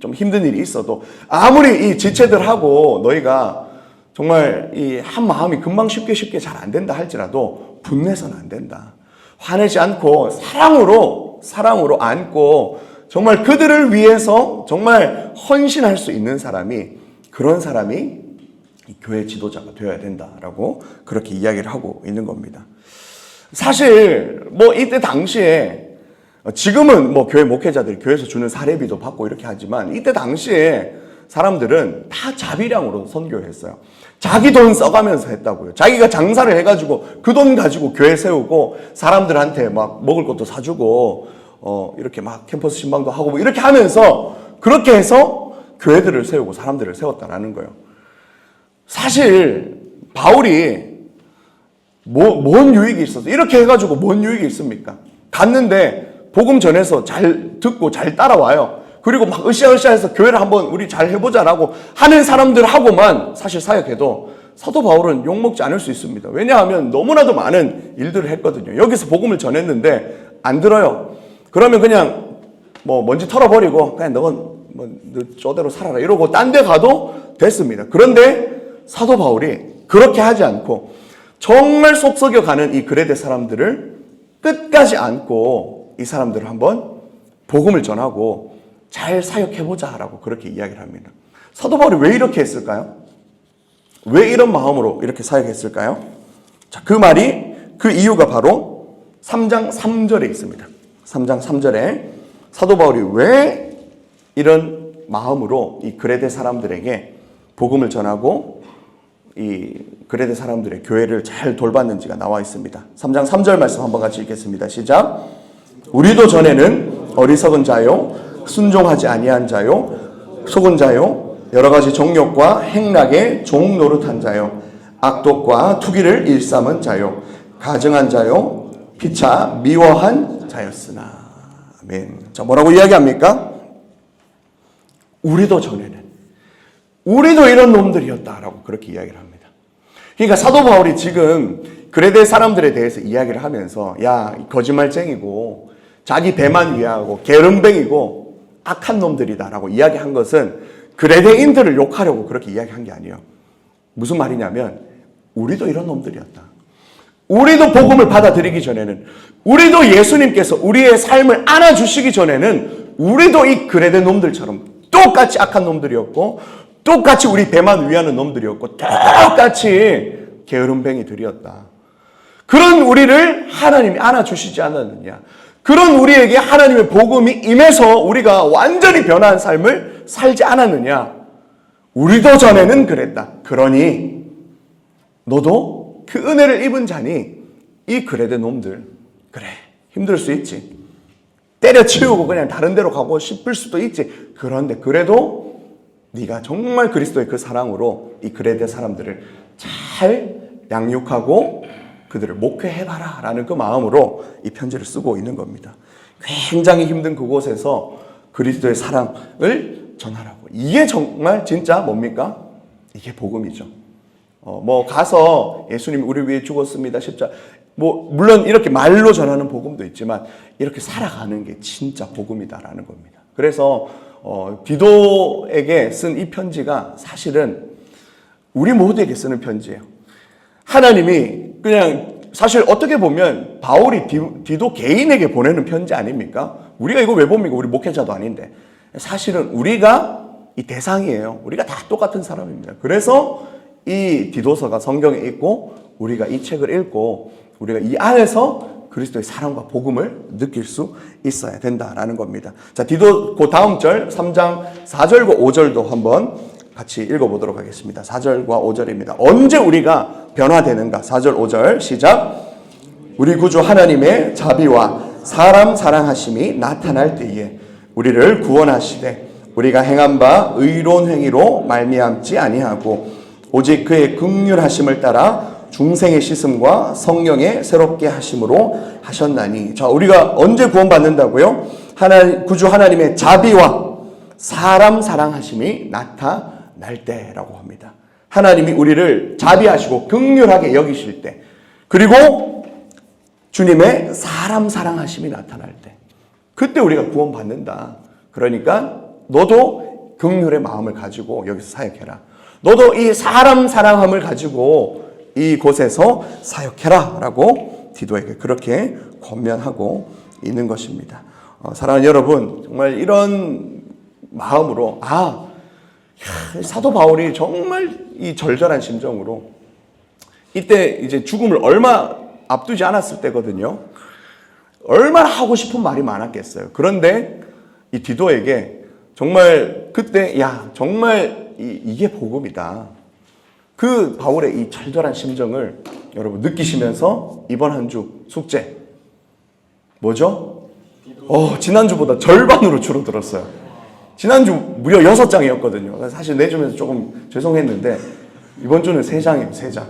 좀 힘든 일이 있어도, 아무리 이 지체들하고 너희가 정말 이 한 마음이 금방 쉽게 잘 안 된다 할지라도 분내서는 안 된다. 화내지 않고 사랑으로 안고 정말 그들을 위해서 정말 헌신할 수 있는 사람이, 그런 사람이 이 교회 지도자가 되어야 된다라고 그렇게 이야기를 하고 있는 겁니다. 사실 뭐 이때 당시에, 지금은 뭐 교회 목회자들이 교회에서 주는 사례비도 받고 이렇게 하지만 이때 당시에 사람들은 다 자비량으로 선교했어요. 자기 돈 써가면서 했다고요. 자기가 장사를 해가지고 그 돈 가지고 교회 세우고 사람들한테 막 먹을 것도 사주고 이렇게 막 캠퍼스 신방도 하고 뭐 이렇게 하면서 그렇게 해서 교회들을 세우고 사람들을 세웠다라는 거예요. 사실 바울이 뭔 유익이 있었어? 이렇게 해가지고 뭔 유익이 있습니까? 갔는데 복음 전해서 잘 듣고 잘 따라와요. 그리고 막 으쌰으쌰해서 교회를 한번 우리 잘 해보자라고 하는 사람들하고만 사실 사역해도 사도 바울은 욕먹지 않을 수 있습니다. 왜냐하면 너무나도 많은 일들을 했거든요. 여기서 복음을 전했는데 안 들어요. 그러면 그냥 뭐 먼지 털어버리고 그냥 너 쪼대로 살아라 이러고 딴 데 가도 됐습니다. 그런데 사도 바울이 그렇게 하지 않고 정말 속 썩여가는 이 그레데 사람들을 끝까지 안고 이 사람들을 한번 복음을 전하고 잘 사역해보자라고 그렇게 이야기를 합니다. 사도 바울이 왜 이렇게 했을까요? 왜 이런 마음으로 이렇게 사역했을까요? 자, 그 이유가 바로 3장 3절에 있습니다. 3장 3절에 사도 바울이 왜 이런 마음으로 이 그레데 사람들에게 복음을 전하고 이 그레데 사람들의 교회를 잘 돌봤는지가 나와 있습니다. 3장 3절 말씀 한번 같이 읽겠습니다. 시작. 우리도 전에는 어리석은 자요 순종하지 아니한 자요, 속은 자요, 여러 가지 정욕과 행락에 종 노릇한 자요, 악독과 투기를 일삼은 자요, 가증한 자요, 피차 미워한 자였으나. 아멘. 자, 뭐라고 이야기합니까? 우리도 전에는 우리도 이런 놈들이었다라고 그렇게 이야기를 합니다. 그러니까 사도 바울이 지금 그레데 사람들에 대해서 이야기를 하면서 야, 거짓말쟁이고 자기 배만 위하고 게으름뱅이고 악한 놈들이다라고 이야기한 것은 그레데인들을 욕하려고 그렇게 이야기한 게 아니에요. 무슨 말이냐면 우리도 이런 놈들이었다. 우리도 복음을 받아들이기 전에는, 우리도 예수님께서 우리의 삶을 안아주시기 전에는 우리도 이 그레데 놈들처럼 똑같이 악한 놈들이었고, 똑같이 우리 배만 위하는 놈들이었고, 똑같이 게으름뱅이들이었다. 그런 우리를 하나님이 안아주시지 않았느냐. 그런 우리에게 하나님의 복음이 임해서 우리가 완전히 변화한 삶을 살지 않았느냐. 우리도 전에는 그랬다. 그러니 너도 그 은혜를 입은 자니 이 그레데 놈들, 그래, 힘들 수 있지. 때려치우고 그냥 다른 데로 가고 싶을 수도 있지. 그런데 그래도 네가 정말 그리스도의 그 사랑으로 이 그레데 사람들을 잘 양육하고 그들을 목회해봐라 라는 그 마음으로 이 편지를 쓰고 있는 겁니다. 굉장히 힘든 그곳에서 그리스도의 사랑을 전하라고. 이게 정말 진짜 뭡니까? 이게 복음이죠. 뭐 가서 예수님이 우리 위해 죽었습니다. 십자. 뭐 물론 이렇게 말로 전하는 복음도 있지만 이렇게 살아가는 게 진짜 복음이다라는 겁니다. 그래서 디도에게 쓴 이 편지가 사실은 우리 모두에게 쓰는 편지예요. 하나님이 그냥 사실 어떻게 보면 바울이 디도 개인에게 보내는 편지 아닙니까? 우리가 이거 왜 봅니까? 우리 목회자도 아닌데. 사실은 우리가 이 대상이에요. 우리가 다 똑같은 사람입니다. 그래서 이 디도서가 성경에 있고 우리가 이 책을 읽고 우리가 이 안에서 그리스도의 사랑과 복음을 느낄 수 있어야 된다라는 겁니다. 자, 디도 그 다음 절 3장 4절과 5절도 한번 같이 읽어보도록 하겠습니다. 4절과 5절입니다. 언제 우리가 변화되는가? 4절 5절 시작. 우리 구주 하나님의 자비와 사람 사랑하심이 나타날 때에 우리를 구원하시되 우리가 행한 바 의로운 행위로 말미암지 아니하고 오직 그의 긍휼하심을 따라 중생의 씻음과 성령의 새롭게 하심으로 하셨나니. 자, 우리가 언제 구원받는다고요? 구주 하나님의 자비와 사람 사랑하심이 나타날 때라고 합니다. 하나님이 우리를 자비하시고 긍휼하게 여기실 때, 그리고 주님의 사람 사랑하심이 나타날 때, 그때 우리가 구원받는다. 그러니까 너도 긍휼의 마음을 가지고 여기서 사역해라. 너도 이 사람 사랑함을 가지고 이곳에서 사역해라 라고 디도에게 그렇게 권면하고 있는 것입니다. 사랑하는 여러분, 정말 이런 마음으로 사도 바울이 정말 이 절절한 심정으로 이때 이제 죽음을 얼마 앞두지 않았을 때거든요. 얼마나 하고 싶은 말이 많았겠어요. 그런데 이 디도에게 정말 그때 정말 이게 복음이다. 그 바울의 이 절절한 심정을 여러분 느끼시면서 이번 한 주 숙제 뭐죠? 지난주보다 절반으로 줄어들었어요. 지난주 무려 6장이었거든요. 사실 내주면서 조금 죄송했는데 이번 주는 3장이에요. 3장.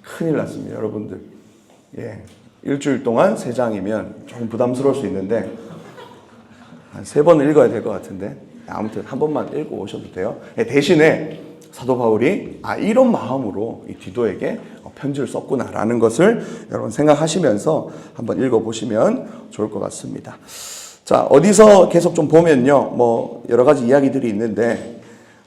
큰일 났습니다. 여러분들. 일주일 동안 3장이면 조금 부담스러울 수 있는데 한 3번을 읽어야 될 것 같은데 아무튼 한 번만 읽고 오셔도 돼요. 대신에 사도 바울이 이런 마음으로 이 디도에게 편지를 썼구나라는 것을 여러분 생각하시면서 한번 읽어보시면 좋을 것 같습니다. 자, 어디서 계속 좀 보면요, 뭐 여러 가지 이야기들이 있는데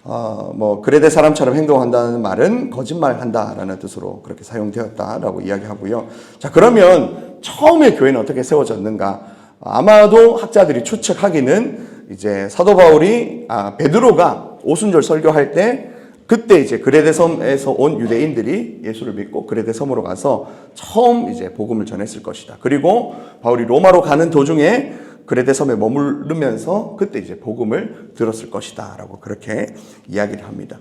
뭐 그레데 사람처럼 행동한다는 말은 거짓말한다라는 뜻으로 그렇게 사용되었다라고 이야기하고요. 자, 그러면 처음에 교회는 어떻게 세워졌는가? 아마도 학자들이 추측하기는 이제 사도 바울이 베드로가 오순절 설교할 때 그때 이제 그레데 섬에서 온 유대인들이 예수를 믿고 그레데 섬으로 가서 처음 이제 복음을 전했을 것이다. 그리고 바울이 로마로 가는 도중에 그레데 섬에 머무르면서 그때 이제 복음을 들었을 것이다라고 그렇게 이야기를 합니다.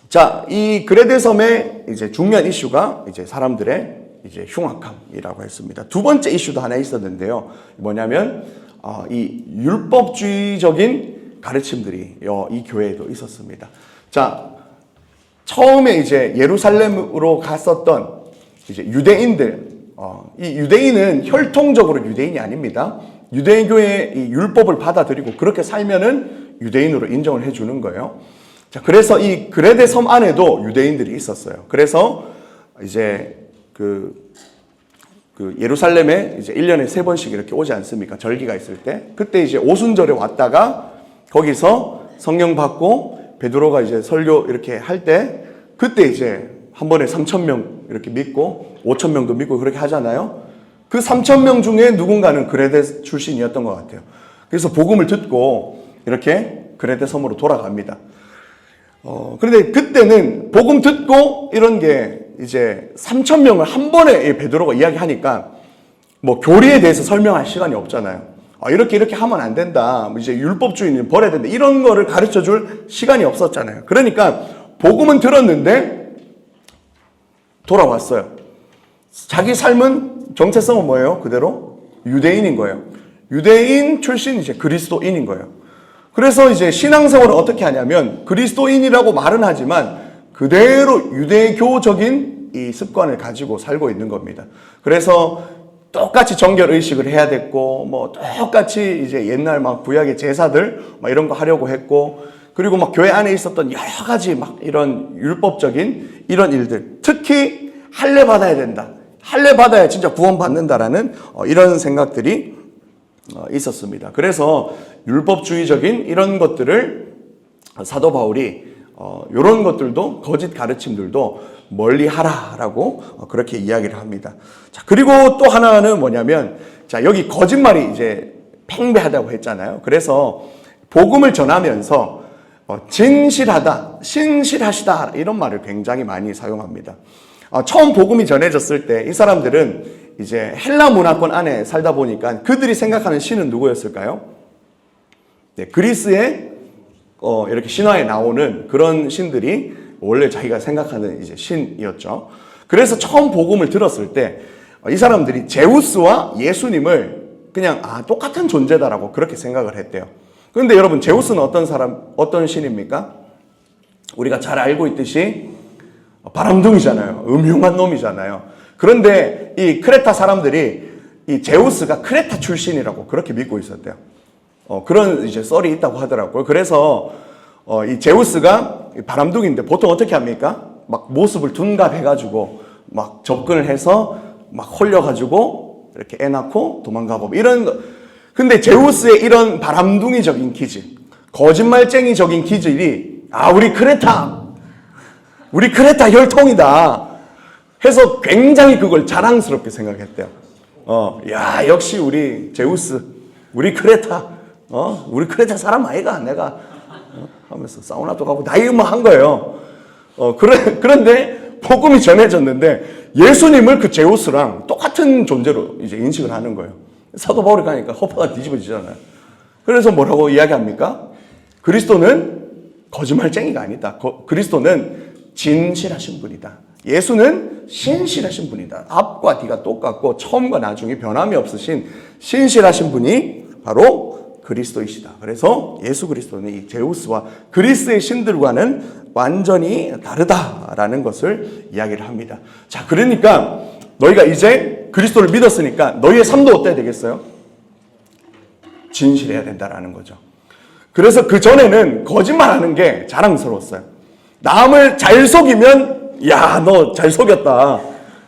자, 이 그레데 섬의 이제 중요한 이슈가 이제 사람들의 이제 흉악함이라고 했습니다. 두 번째 이슈도 하나 있었는데요. 뭐냐면 이 율법주의적인 가르침들이 이 교회에도 있었습니다. 자, 처음에 이제 예루살렘으로 갔었던 이제 유대인들, 이 유대인은 혈통적으로 유대인이 아닙니다. 유대교의 이 율법을 받아들이고 그렇게 살면은 유대인으로 인정을 해주는 거예요. 자, 그래서 이 그레데 섬 안에도 유대인들이 있었어요. 그래서 이제 그 예루살렘에 이제 1년에 3번씩 이렇게 오지 않습니까? 절기가 있을 때. 그때 이제 오순절에 왔다가 거기서 성령 받고 베드로가 이제 설교 이렇게 할 때 그때 이제 한 번에 3,000명 이렇게 믿고 5,000명도 믿고 그렇게 하잖아요. 그 3,000명 중에 누군가는 그레데 출신이었던 것 같아요. 그래서 복음을 듣고 이렇게 그레데 섬으로 돌아갑니다. 그런데 그때는 복음 듣고 이런 게 이제 3,000명을 한 번에 베드로가 이야기하니까 뭐 교리에 대해서 설명할 시간이 없잖아요. 이렇게 하면 안 된다. 이제 율법주의는 버려야 된다. 이런 거를 가르쳐 줄 시간이 없었잖아요. 그러니까 복음은 들었는데 돌아왔어요. 자기 삶은 정체성은 뭐예요? 그대로 유대인인 거예요. 유대인 출신 이제 그리스도인인 거예요. 그래서 이제 신앙생활을 어떻게 하냐면 그리스도인이라고 말은 하지만 그대로 유대교적인 이 습관을 가지고 살고 있는 겁니다. 그래서 똑같이 정결의식을 해야 됐고, 뭐 똑같이 이제 옛날 막 구약의 제사들 막 이런 거 하려고 했고, 그리고 막 교회 안에 있었던 여러 가지 막 이런 율법적인 이런 일들, 특히 할례 받아야 된다. 할례 받아야 진짜 구원 받는다라는 이런 생각들이 있었습니다. 그래서 율법주의적인 이런 것들을 사도 바울이 이런 것들도 거짓 가르침들도 멀리 하라라고 그렇게 이야기를 합니다. 자, 그리고 또 하나는 뭐냐면 자, 여기 거짓말이 이제 팽배하다고 했잖아요. 그래서 복음을 전하면서 진실하다, 신실하시다 이런 말을 굉장히 많이 사용합니다. 처음 복음이 전해졌을 때 이 사람들은 이제 헬라 문화권 안에 살다 보니까 그들이 생각하는 신은 누구였을까요? 네, 그리스의 이렇게 신화에 나오는 그런 신들이 원래 자기가 생각하는 이제 신이었죠. 그래서 처음 복음을 들었을 때 이 사람들이 제우스와 예수님을 그냥 똑같은 존재다라고 그렇게 생각을 했대요. 그런데 여러분 제우스는 어떤 신입니까? 우리가 잘 알고 있듯이 바람둥이잖아요. 음흉한 놈이잖아요. 그런데 이 크레타 사람들이 이 제우스가 크레타 출신이라고 그렇게 믿고 있었대요. 그런 이제 썰이 있다고 하더라고요. 그래서 이 제우스가 바람둥이인데 보통 어떻게 합니까? 막 모습을 둔갑해가지고 막 접근을 해서 막 홀려가지고 이렇게 애 낳고 도망가고 이런 거. 근데 제우스의 이런 바람둥이적인 기질, 거짓말쟁이적인 기질이 우리 크레타 혈통이다 해서 굉장히 그걸 자랑스럽게 생각했대요. 야 역시 우리 제우스, 우리 크레타 사람 아이가 내가 하면서 사우나도 가고 나이만 거예요. 그런데 복음이 전해졌는데 예수님을 그 제우스랑 똑같은 존재로 이제 인식을 하는 거예요. 사도 바울이 가니까 허파가 뒤집어지잖아요. 그래서 뭐라고 이야기합니까? 그리스도는 거짓말쟁이가 아니다. 그리스도는 진실하신 분이다. 예수는 신실하신 분이다. 앞과 뒤가 똑같고 처음과 나중에 변함이 없으신 신실하신 분이 바로 그리스도이시다. 그래서 예수 그리스도는 이 제우스와 그리스의 신들과는 완전히 다르다라는 것을 이야기를 합니다. 자, 그러니까 너희가 이제 그리스도를 믿었으니까 너희의 삶도 어때야 되겠어요? 진실해야 된다라는 거죠. 그래서 그 전에는 거짓말하는 게 자랑스러웠어요. 남을 잘 속이면 야, 너 잘 속였다.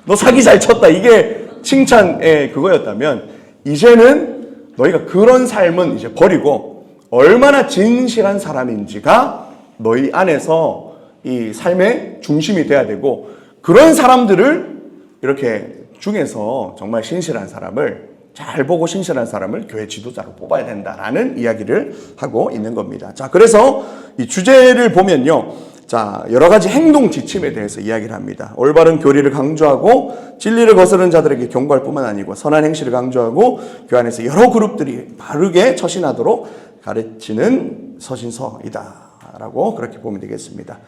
너 사기 잘 쳤다. 이게 칭찬의 그거였다면 이제는 너희가 그런 삶은 이제 버리고 얼마나 진실한 사람인지가 너희 안에서 이 삶의 중심이 돼야 되고 그런 사람들을 이렇게 중에서 정말 신실한 사람을 잘 보고 신실한 사람을 교회 지도자로 뽑아야 된다라는 이야기를 하고 있는 겁니다. 자, 그래서 이 주제를 보면요. 자, 여러 가지 행동 지침에 대해서 이야기를 합니다. 올바른 교리를 강조하고 진리를 거스르는 자들에게 경고할 뿐만 아니고 선한 행실을 강조하고 교회 안에서 여러 그룹들이 바르게 처신하도록 가르치는 서신서이다 라고 그렇게 보면 되겠습니다.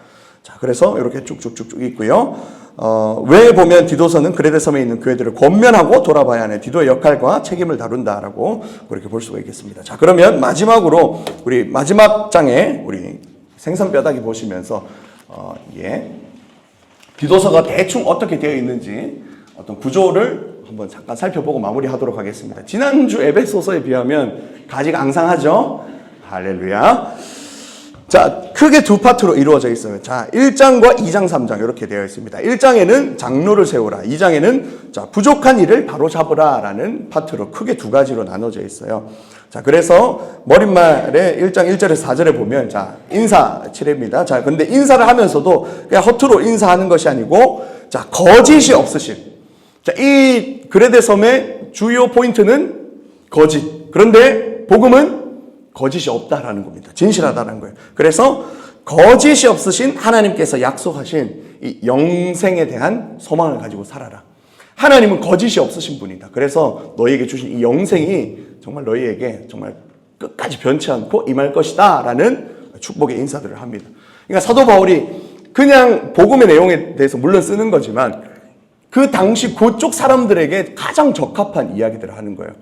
자, 그래서 이렇게 쭉쭉쭉쭉 있고요. 왜 보면 디도서는 그레데 섬에 있는 교회들을 권면하고 돌아봐야 하는 디도의 역할과 책임을 다룬다라고 그렇게 볼 수가 있겠습니다. 자, 그러면 마지막으로 우리 마지막 장에 우리 생선 뼈다귀 보시면서 디도서가 대충 어떻게 되어 있는지 어떤 구조를 한번 잠깐 살펴보고 마무리하도록 하겠습니다. 지난주 에베소서에 비하면 가지가 앙상하죠? 할렐루야. 자, 크게 두 파트로 이루어져 있어요. 자, 1장과 2장, 3장 이렇게 되어 있습니다. 1장에는 장로를 세우라. 2장에는 자, 부족한 일을 바로잡으라 라는 파트로 크게 두 가지로 나눠져 있어요. 자, 그래서 머릿말에 1장 1절에서 4절에 보면 자, 인사 칠입니다. 자, 근데 인사를 하면서도 그냥 허투루 인사하는 것이 아니고 자, 거짓이 없으신. 자, 이 그레데 섬의 주요 포인트는 거짓. 그런데 복음은 거짓이 없다라는 겁니다. 진실하다는 거예요. 그래서 거짓이 없으신 하나님께서 약속하신 이 영생에 대한 소망을 가지고 살아라. 하나님은 거짓이 없으신 분이다. 그래서 너희에게 주신 이 영생이 정말 너희에게 정말 끝까지 변치 않고 임할 것이다 라는 축복의 인사들을 합니다. 그러니까 사도 바울이 그냥 복음의 내용에 대해서 물론 쓰는 거지만 그 당시 그쪽 사람들에게 가장 적합한 이야기들을 하는 거예요.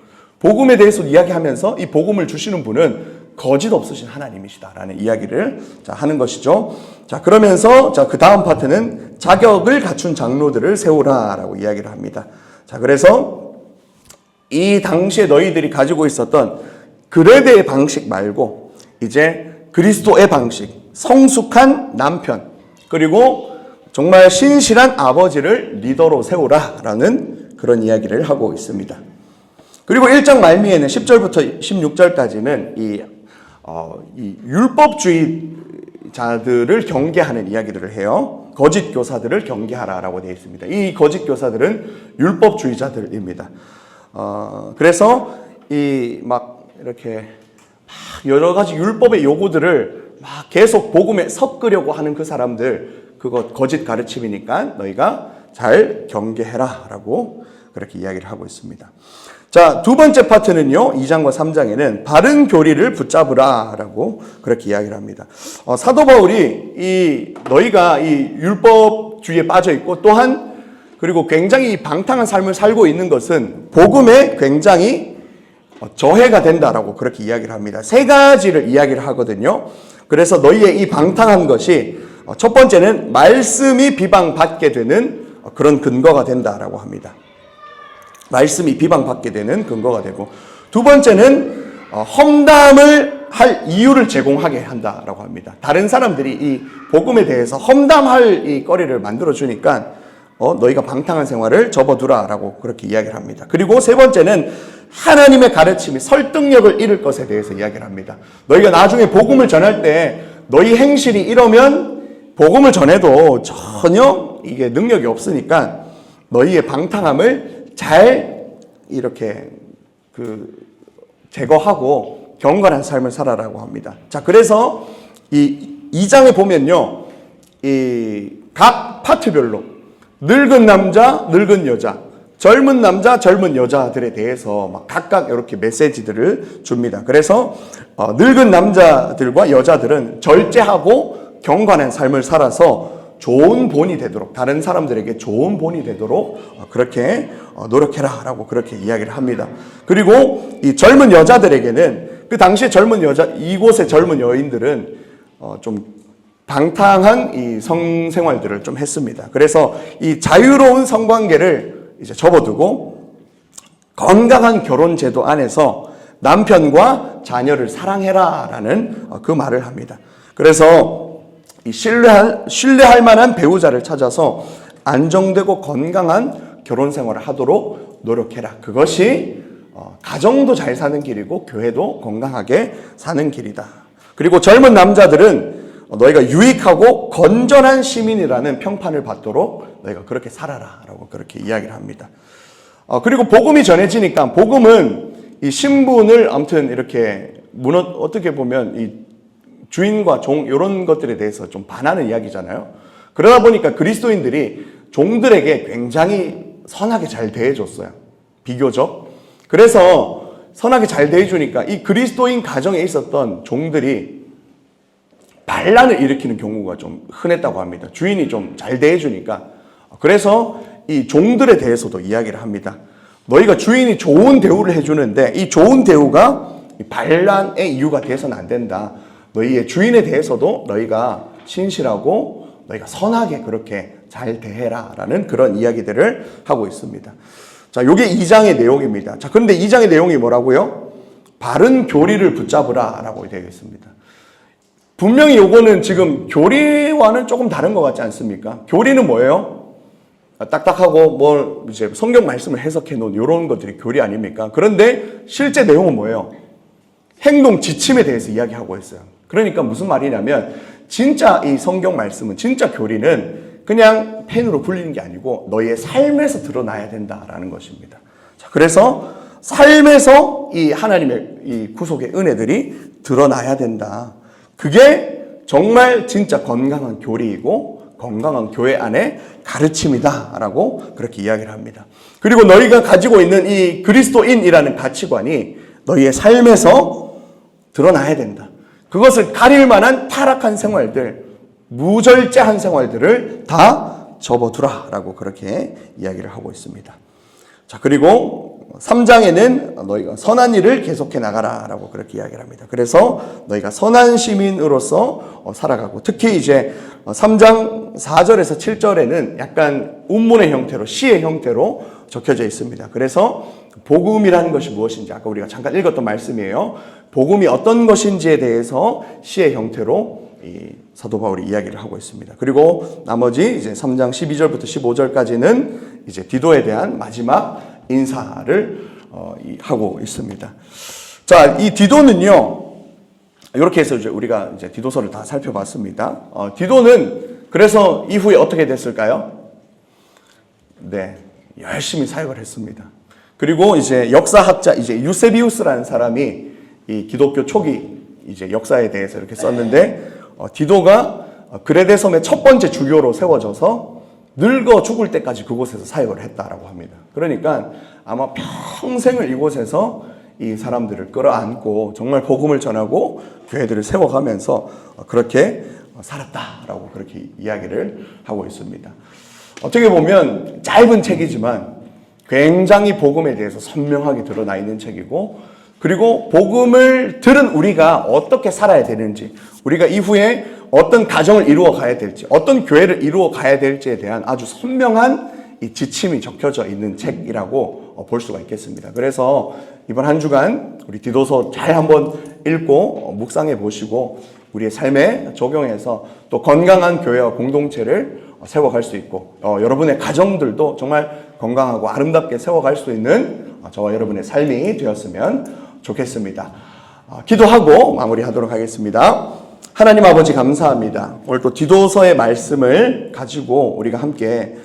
복음에 대해서 이야기하면서 이 복음을 주시는 분은 거짓 없으신 하나님이시다라는 이야기를 하는 것이죠. 자, 그러면서 그 다음 파트는 자격을 갖춘 장로들을 세우라라고 이야기를 합니다. 자, 그래서 이 당시에 너희들이 가지고 있었던 그레데의 방식 말고 이제 그리스도의 방식, 성숙한 남편, 그리고 정말 신실한 아버지를 리더로 세우라라는 그런 이야기를 하고 있습니다. 그리고 1장 말미에는 10절부터 16절까지는 이 율법주의자들을 경계하는 이야기들을 해요. 거짓 교사들을 경계하라라고 되어 있습니다. 이 거짓 교사들은 율법주의자들입니다. 그래서 이렇게 여러 가지 율법의 요구들을 막 계속 복음에 섞으려고 하는 그 사람들, 그거 거짓 가르침이니까 너희가 잘 경계해라라고 그렇게 이야기를 하고 있습니다. 자, 두 번째 파트는요, 2장과 3장에는 바른 교리를 붙잡으라라고 그렇게 이야기를 합니다. 사도 바울이 너희가 이 율법주의에 빠져 있고 또한 그리고 굉장히 방탕한 삶을 살고 있는 것은 복음에 굉장히 저해가 된다라고 그렇게 이야기를 합니다. 세 가지를 이야기를 하거든요. 그래서 너희의 이 방탕한 것이 첫 번째는 말씀이 비방받게 되는 그런 근거가 된다라고 합니다. 말씀이 비방받게 되는 근거가 되고, 두 번째는 험담을 할 이유를 제공하게 한다라고 합니다. 다른 사람들이 이 복음에 대해서 험담할 이 거리를 만들어주니까 너희가 방탕한 생활을 접어두라라고 그렇게 이야기를 합니다. 그리고 세 번째는 하나님의 가르침이 설득력을 잃을 것에 대해서 이야기를 합니다. 너희가 나중에 복음을 전할 때 너희 행실이 이러면 복음을 전해도 전혀 이게 능력이 없으니까 너희의 방탕함을 잘 이렇게 제거하고 경건한 삶을 살아라고 합니다. 자, 그래서 이 2장에 보면요, 이 각 파트별로 늙은 남자, 늙은 여자, 젊은 남자, 젊은 여자들에 대해서 막 각각 이렇게 메시지들을 줍니다. 그래서 늙은 남자들과 여자들은 절제하고 경건한 삶을 살아서 좋은 본이 되도록, 다른 사람들에게 좋은 본이 되도록 그렇게 노력해라라고 그렇게 이야기를 합니다. 그리고 이 젊은 여자들에게는 그 당시에 이곳의 젊은 여인들은 좀 방탕한 이 성생활들을 좀 했습니다. 그래서 이 자유로운 성관계를 이제 접어두고 건강한 결혼 제도 안에서 남편과 자녀를 사랑해라라는 그 말을 합니다. 그래서 이 신뢰할 만한 배우자를 찾아서 안정되고 건강한 결혼 생활을 하도록 노력해라. 그것이 가정도 잘 사는 길이고 교회도 건강하게 사는 길이다. 그리고 젊은 남자들은 너희가 유익하고 건전한 시민이라는 평판을 받도록 너희가 그렇게 살아라라고 그렇게 이야기를 합니다. 그리고 복음이 전해지니까, 복음은 이 신분을 아무튼 이렇게 어떻게 보면 이 주인과 종 이런 것들에 대해서 좀 반하는 이야기잖아요. 그러다 보니까 그리스도인들이 종들에게 굉장히 선하게 잘 대해줬어요. 비교적. 그래서 선하게 잘 대해주니까 이 그리스도인 가정에 있었던 종들이 반란을 일으키는 경우가 좀 흔했다고 합니다. 주인이 좀 잘 대해주니까. 그래서 이 종들에 대해서도 이야기를 합니다. 너희가 주인이 좋은 대우를 해주는데 이 좋은 대우가 반란의 이유가 돼서는 안 된다. 너희의 주인에 대해서도 너희가 신실하고 너희가 선하게 그렇게 잘 대해라 라는 그런 이야기들을 하고 있습니다. 자, 요게 2장의 내용입니다. 자, 그런데 2장의 내용이 뭐라고요? 바른 교리를 붙잡으라 라고 되어 있습니다. 분명히 요거는 지금 교리와는 조금 다른 것 같지 않습니까? 교리는 뭐예요? 딱딱하고 뭐 이제 성경 말씀을 해석해 놓은 이런 것들이 교리 아닙니까? 그런데 실제 내용은 뭐예요? 행동 지침에 대해서 이야기하고 있어요. 그러니까 무슨 말이냐면 진짜 이 성경 말씀은 진짜 교리는 그냥 펜으로 굴리는 게 아니고 너희의 삶에서 드러나야 된다라는 것입니다. 자, 그래서 삶에서 이 하나님의 이 구속의 은혜들이 드러나야 된다. 그게 정말 진짜 건강한 교리이고 건강한 교회 안의 가르침이다라고 그렇게 이야기를 합니다. 그리고 너희가 가지고 있는 이 그리스도인이라는 가치관이 너희의 삶에서 드러나야 된다. 그것을 가릴 만한 타락한 생활들, 무절제한 생활들을 다 접어두라라고 그렇게 이야기를 하고 있습니다. 자, 그리고 3장에는 너희가 선한 일을 계속해 나가라라고 그렇게 이야기를 합니다. 그래서 너희가 선한 시민으로서 살아가고, 특히 이제 3장 4절에서 7절에는 약간 운문의 형태로, 시의 형태로 적혀져 있습니다. 그래서 복음이라는 것이 무엇인지 아까 우리가 잠깐 읽었던 말씀이에요. 복음이 어떤 것인지에 대해서 시의 형태로 이 사도 바울이 이야기를 하고 있습니다. 그리고 나머지 이제 3장 12절부터 15절까지는 이제 디도에 대한 마지막 인사를 하고 있습니다. 자, 이 디도는요, 이렇게 해서 이제 우리가 이제 디도서를 다 살펴봤습니다. 디도는 그래서 이후에 어떻게 됐을까요? 네, 열심히 사역을 했습니다. 그리고 이제 역사학자 이제 유세비우스라는 사람이 이 기독교 초기 이제 역사에 대해서 이렇게 썼는데, 디도가 그레데 섬의 첫 번째 주교로 세워져서 늙어 죽을 때까지 그곳에서 사역을 했다라고 합니다. 그러니까 아마 평생을 이곳에서 이 사람들을 끌어안고 정말 복음을 전하고 교회들을 세워가면서 그렇게 살았다라고 그렇게 이야기를 하고 있습니다. 어떻게 보면 짧은 책이지만 굉장히 복음에 대해서 선명하게 드러나 있는 책이고, 그리고 복음을 들은 우리가 어떻게 살아야 되는지, 우리가 이후에 어떤 가정을 이루어 가야 될지, 어떤 교회를 이루어 가야 될지에 대한 아주 선명한 이 지침이 적혀져 있는 책이라고 볼 수가 있겠습니다. 그래서 이번 한 주간 우리 디도서 잘 한번 읽고 묵상해 보시고 우리의 삶에 적용해서 또 건강한 교회와 공동체를 세워갈 수 있고, 여러분의 가정들도 정말 건강하고 아름답게 세워갈 수 있는 저와 여러분의 삶이 되었으면 좋겠습니다. 기도하고 마무리하도록 하겠습니다. 하나님 아버지 감사합니다. 오늘 또 디도서의 말씀을 가지고 우리가 함께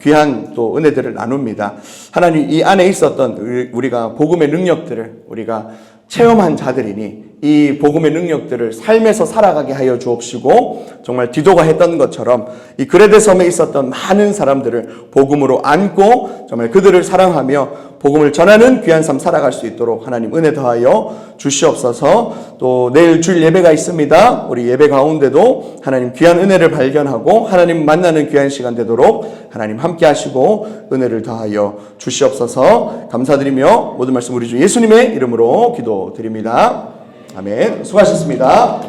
귀한 또 은혜들을 나눕니다. 하나님, 이 안에 있었던 우리가 복음의 능력들을 우리가 체험한 자들이니 이 복음의 능력들을 삶에서 살아가게 하여 주옵시고, 정말 디도가 했던 것처럼 이 그레데 섬에 있었던 많은 사람들을 복음으로 안고 정말 그들을 사랑하며 복음을 전하는 귀한 삶 살아갈 수 있도록 하나님 은혜 더하여 주시옵소서. 또 내일 주일 예배가 있습니다. 우리 예배 가운데도 하나님 귀한 은혜를 발견하고 하나님 만나는 귀한 시간 되도록 하나님 함께 하시고 은혜를 더하여 주시옵소서. 감사드리며 모든 말씀 우리 주 예수님의 이름으로 기도드립니다. 아멘. 수고하셨습니다.